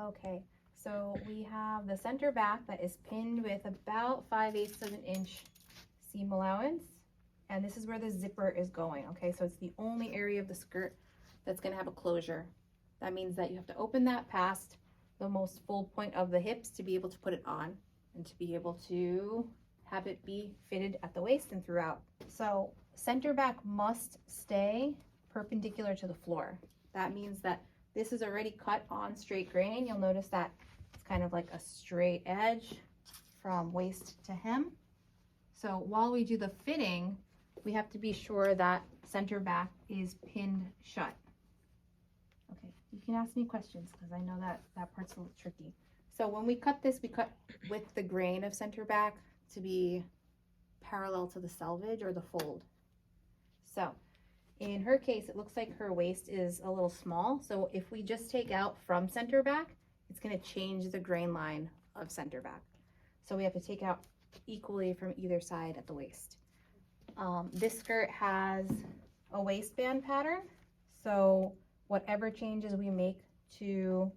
Okay, so we have the center back that is pinned with about 5/8 of an inch seam allowance. And this is where the zipper is going, okay? So it's the only area of the skirt that's gonna have a closure. That means that you have to open that past the most full point of the hips to be able to put it on and to be able to have it be fitted at the waist and throughout. So center back must stay perpendicular to the floor. That means that this is already cut on straight grain. You'll notice that it's kind of like a straight edge from waist to hem. So while we do the fitting, we have to be sure that center back is pinned shut. Okay, you can ask me questions because I know that that part's a little tricky. So when we cut this, we cut with the grain of center back to be parallel to the selvage or the fold. So in her case, it looks like her waist is a little small. So if we just take out from center back, it's going to change the grain line of center back. So we have to take out equally from either side at the waist. This skirt has a waistband pattern. So whatever changes we make to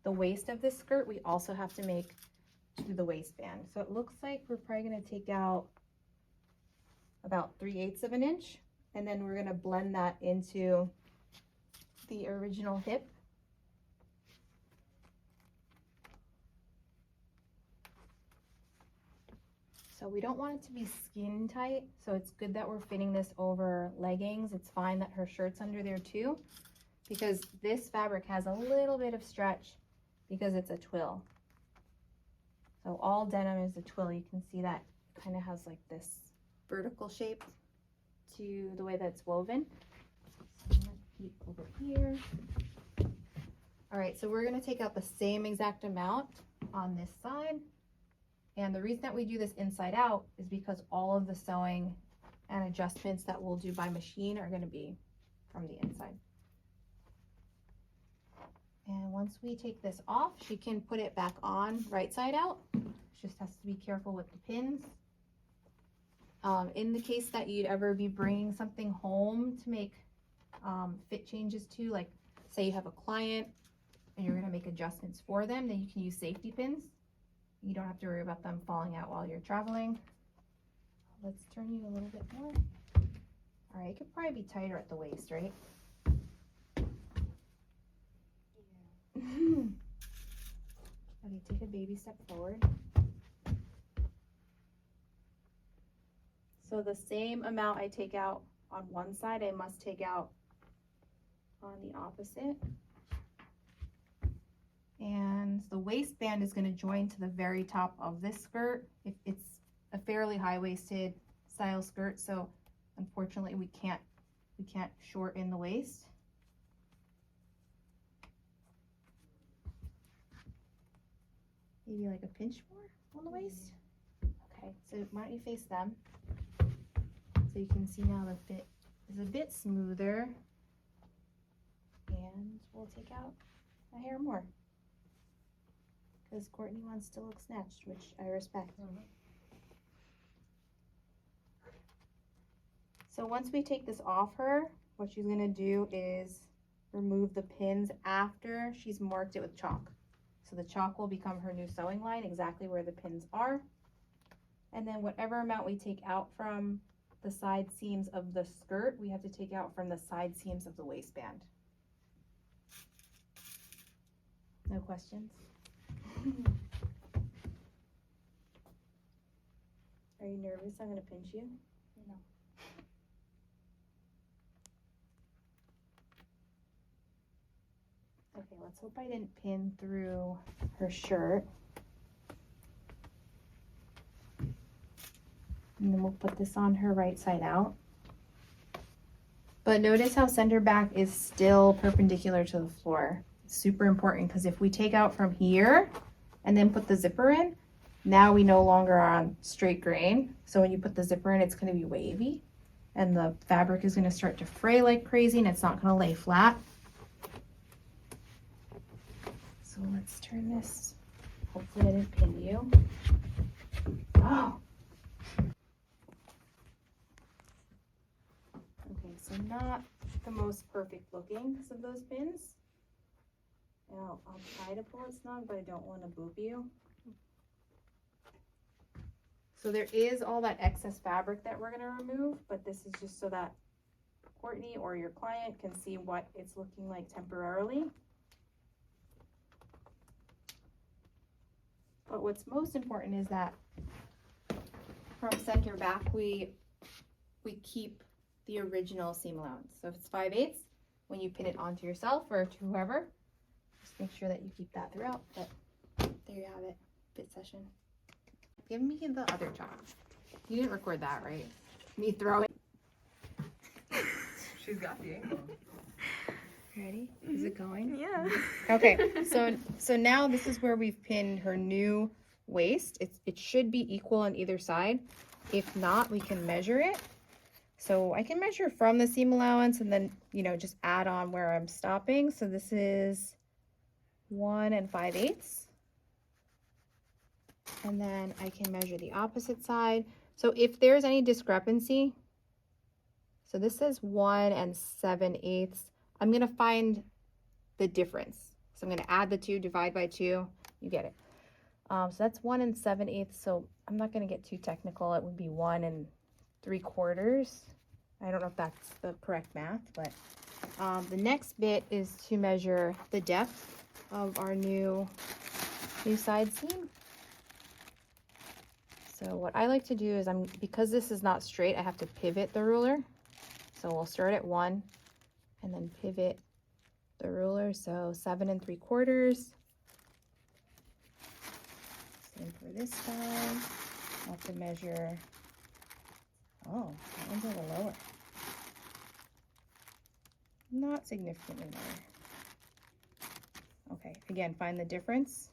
the waist of this skirt, we also have to make to the waistband. So it looks like we're probably going to take out about 3/8 of an inch. And then we're going to blend that into the original hip. So we don't want it to be skin tight. So it's good that we're fitting this over leggings. It's fine that her shirt's under there too, because this fabric has a little bit of stretch because it's a twill. So all denim is a twill. You can see that kind of has like this vertical shape to the way that's woven. So I'm gonna keep over here. All right, so we're gonna take out the same exact amount on this side. And the reason that we do this inside out is because all of the sewing and adjustments that we'll do by machine are gonna be from the inside. And once we take this off, she can put it back on right side out. She just has to be careful with the pins. In the case that you'd ever be bringing something home to make fit changes to, like say you have a client and you're going to make adjustments for them, then you can use safety pins. You don't have to worry about them falling out while you're traveling. Let's turn you a little bit more. All right, it could probably be tighter at the waist, right? Yeah. Okay, take a baby step forward. So the same amount I take out on one side, I must take out on the opposite. And the waistband is going to join to the very top of this skirt. It's a fairly high-waisted style skirt, so unfortunately we can't shorten the waist. Maybe like a pinch more on the waist. Okay, so why don't you face them? So you can see now the fit is a bit smoother. And we'll take out a hair more, because Courtney wants to look snatched, which I respect. So once we take this off her, what she's gonna do is remove the pins after she's marked it with chalk. So the chalk will become her new sewing line, exactly where the pins are. And then whatever amount we take out from the side seams of the skirt, we have to take out from the side seams of the waistband. No questions? Are you nervous I'm going to pinch you? No. Okay, let's hope I didn't pin through her shirt. And then we'll put this on her right side out. But notice how center back is still perpendicular to the floor. It's super important, because if we take out from here and then put the zipper in, now we no longer are on straight grain. So when you put the zipper in, it's going to be wavy and the fabric is going to start to fray like crazy and it's not going to lay flat. So let's turn this. Hopefully I didn't pin you. Oh. Okay, so not the most perfect looking because of those pins. Now, I'll try to pull it snug, but I don't want to boop you. So there is all that excess fabric that we're going to remove, but this is just so that Courtney or your client can see what it's looking like temporarily. But what's most important is that from center back, we keep the original seam allowance. So if it's 5/8, when you pin it onto yourself or to whoever, just make sure that you keep that throughout. But there you have it, fit session. Give me the other top. You didn't record that, right? Me throwing. She's got the angle. Ready? Is it going? Yeah. Okay, so now this is where we've pinned her new waist. It should be equal on either side. If not, we can measure it. So I can measure from the seam allowance and then, you know, just add on where I'm stopping. So this is 1 5/8. And then I can measure the opposite side. So if there's any discrepancy, so this says 1 7/8. I'm going to find the difference. So I'm going to add the 2, divide by 2. You get it. So that's 1 7/8. So I'm not going to get too technical. It would be 1 3/4. I don't know if that's the correct math, but the next bit is to measure the depth of our new side seam. So what I like to do is because this is not straight, I have to pivot the ruler. So we'll start at 1 and then pivot the ruler. So 7 3/4. Same for this side. I'll have to measure. Oh, that one's a little lower. Not significantly lower. Okay, again, find the difference.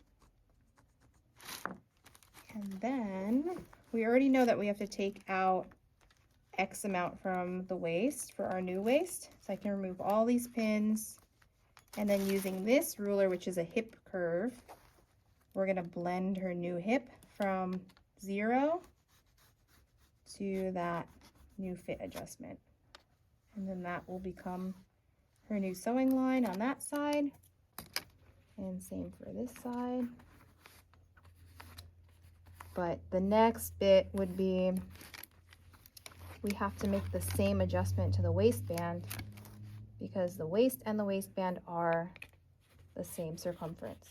And then we already know that we have to take out X amount from the waist for our new waist. So I can remove all these pins. And then using this ruler, which is a hip curve, we're going to blend her new hip from 0 to that new fit adjustment. And then that will become her new sewing line on that side. And same for this side. But the next bit would be, we have to make the same adjustment to the waistband because the waist and the waistband are the same circumference.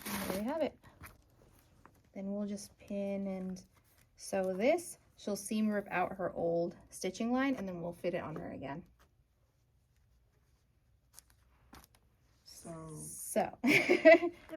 And there we have it. Then we'll just pin and sew this. She'll seam rip out her old stitching line and then we'll fit it on her again. So